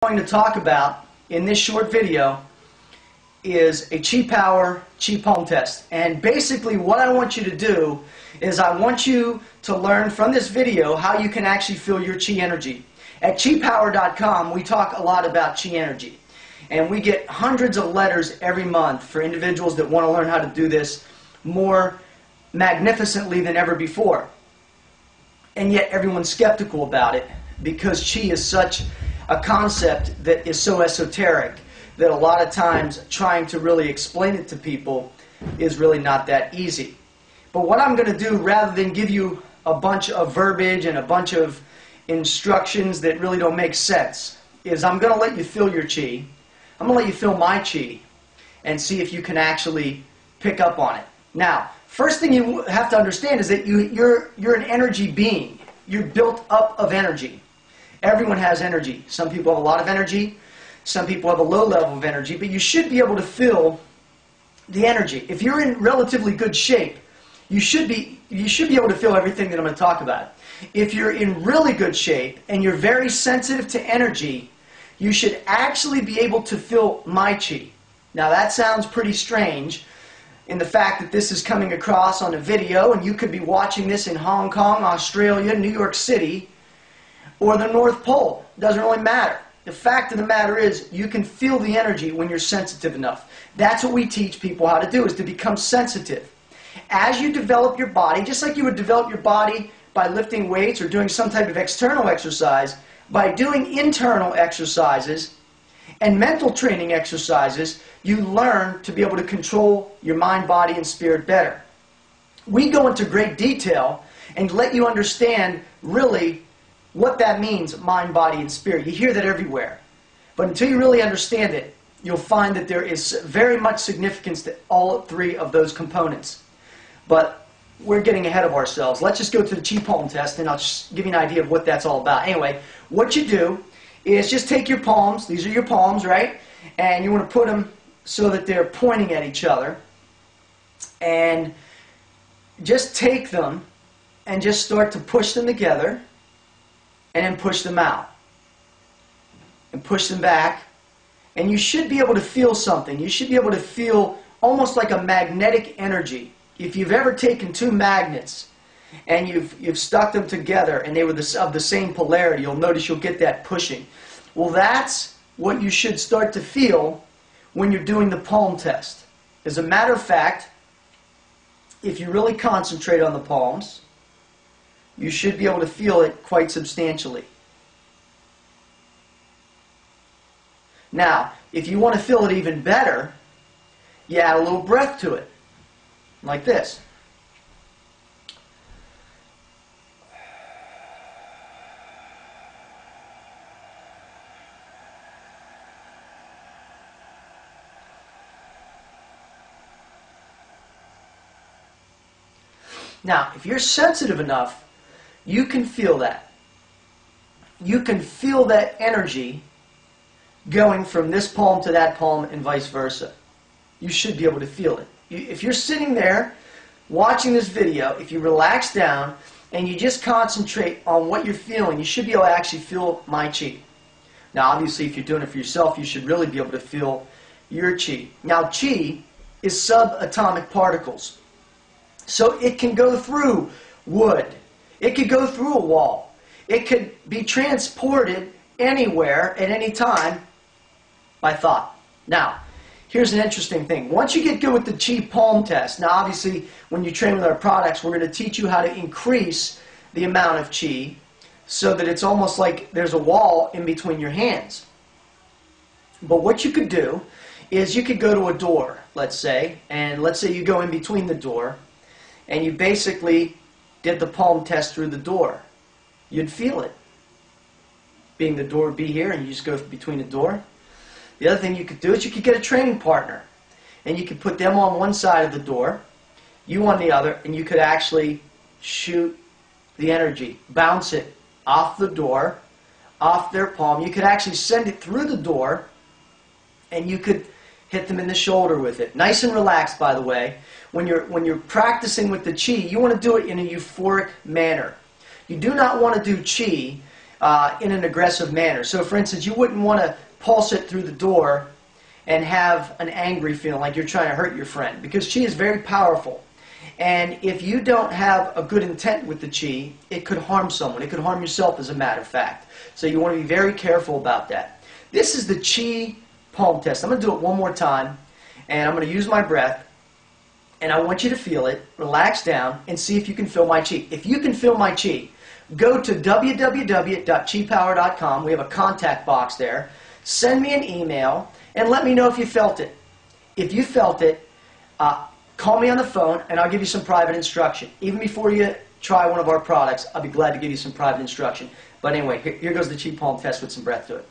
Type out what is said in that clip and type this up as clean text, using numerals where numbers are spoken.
going to talk about in this short video is a Qi Power Qi Palm test. And basically what I want you to do is I want you to learn from this video how you can actually feel your Qi energy. At QiPower.com we talk a lot about Qi energy. And we get hundreds of letters every month for individuals that want to learn how to do this more magnificently than ever before. And yet everyone's skeptical about it because Qi is such a concept that is so esoteric that a lot of times trying to really explain it to people is really not that easy. But what I'm going to do, rather than give you a bunch of verbiage and a bunch of instructions that really don't make sense, is I'm going to let you feel your Qi. I'm going to let you feel my Qi and see if you can actually pick up on it. Now, first thing you have to understand is that you're an energy being. You're built up of energy. Everyone has energy. Some people have a lot of energy. Some people have a low level of energy. But you should be able to feel the energy. If you're in relatively good shape, you should be able to feel everything that I'm going to talk about. If you're in really good shape and you're very sensitive to energy, you should actually be able to feel my Qi. Now that sounds pretty strange in the fact that this is coming across on a video and you could be watching this in Hong Kong, Australia, New York City, or the North Pole. Doesn't really matter. The fact of the matter is you can feel the energy when you're sensitive enough. That's what we teach people how to do, is to become sensitive. As you develop your body, just like you would develop your body by lifting weights or doing some type of external exercise, by doing internal exercises and mental training exercises, you learn to be able to control your mind, body, and spirit better. We go into great detail and let you understand really what that means, mind, body, and spirit. You hear that everywhere. But until you really understand it, you'll find that there is very much significance to all three of those components. But we're getting ahead of ourselves. Let's just go to the Qi Palm test and I'll just give you an idea of what that's all about. Anyway, what you do is just take your palms. These are your palms, right? And you want to put them so that they're pointing at each other. And just take them and just start to push them together. And then push them out. And push them back. And you should be able to feel something. You should be able to feel almost like a magnetic energy. If you've ever taken two magnets and you've stuck them together and they were of the same polarity, you'll notice you'll get that pushing. Well, that's what you should start to feel when you're doing the palm test. As a matter of fact, if you really concentrate on the palms, you should be able to feel it quite substantially. Now, if you want to feel it even better, you add a little breath to it, like this. Now, if you're sensitive enough, you can feel that. You can feel that energy going from this palm to that palm and vice versa. You should be able to feel it. If you're sitting there watching this video, if you relax down and you just concentrate on what you're feeling, you should be able to actually feel my Qi. Now, obviously, if you're doing it for yourself, you should really be able to feel your Qi. Now, Qi is subatomic particles. So it can go through wood. It could go through a wall. It could be transported anywhere at any time by thought. Now, here's an interesting thing. Once you get good with the Qi Palm test, now obviously when you train with our products, we're going to teach you how to increase the amount of Qi so that it's almost like there's a wall in between your hands. But what you could do is you could go to a door, let's say, and let's say you go in between the door and you basically did the palm test through the door. You'd feel it. Being the door would be here and you just go between the door. The other thing you could do is you could get a training partner and you could put them on one side of the door, you on the other, and you could actually shoot the energy, bounce it off the door, off their palm. You could actually send it through the door and you could hit them in the shoulder with it. Nice and relaxed, by the way. When you're practicing with the Qi, you want to do it in a euphoric manner. You do not want to do Qi in an aggressive manner. So for instance, you wouldn't want to pulse it through the door and have an angry feeling like you're trying to hurt your friend, because Qi is very powerful. And if you don't have a good intent with the Qi, it could harm someone. It could harm yourself, as a matter of fact. So you want to be very careful about that. This is the Qi palm test. I'm going to do it one more time, and I'm going to use my breath, and I want you to feel it, relax down, and see if you can feel my Qi. If you can feel my Qi, go to www.qipower.com. We have a contact box there. Send me an email, and let me know if you felt it. If you felt it, call me on the phone, and I'll give you some private instruction. Even before you try one of our products, I'll be glad to give you some private instruction. But anyway, here goes the Qi palm test with some breath to it.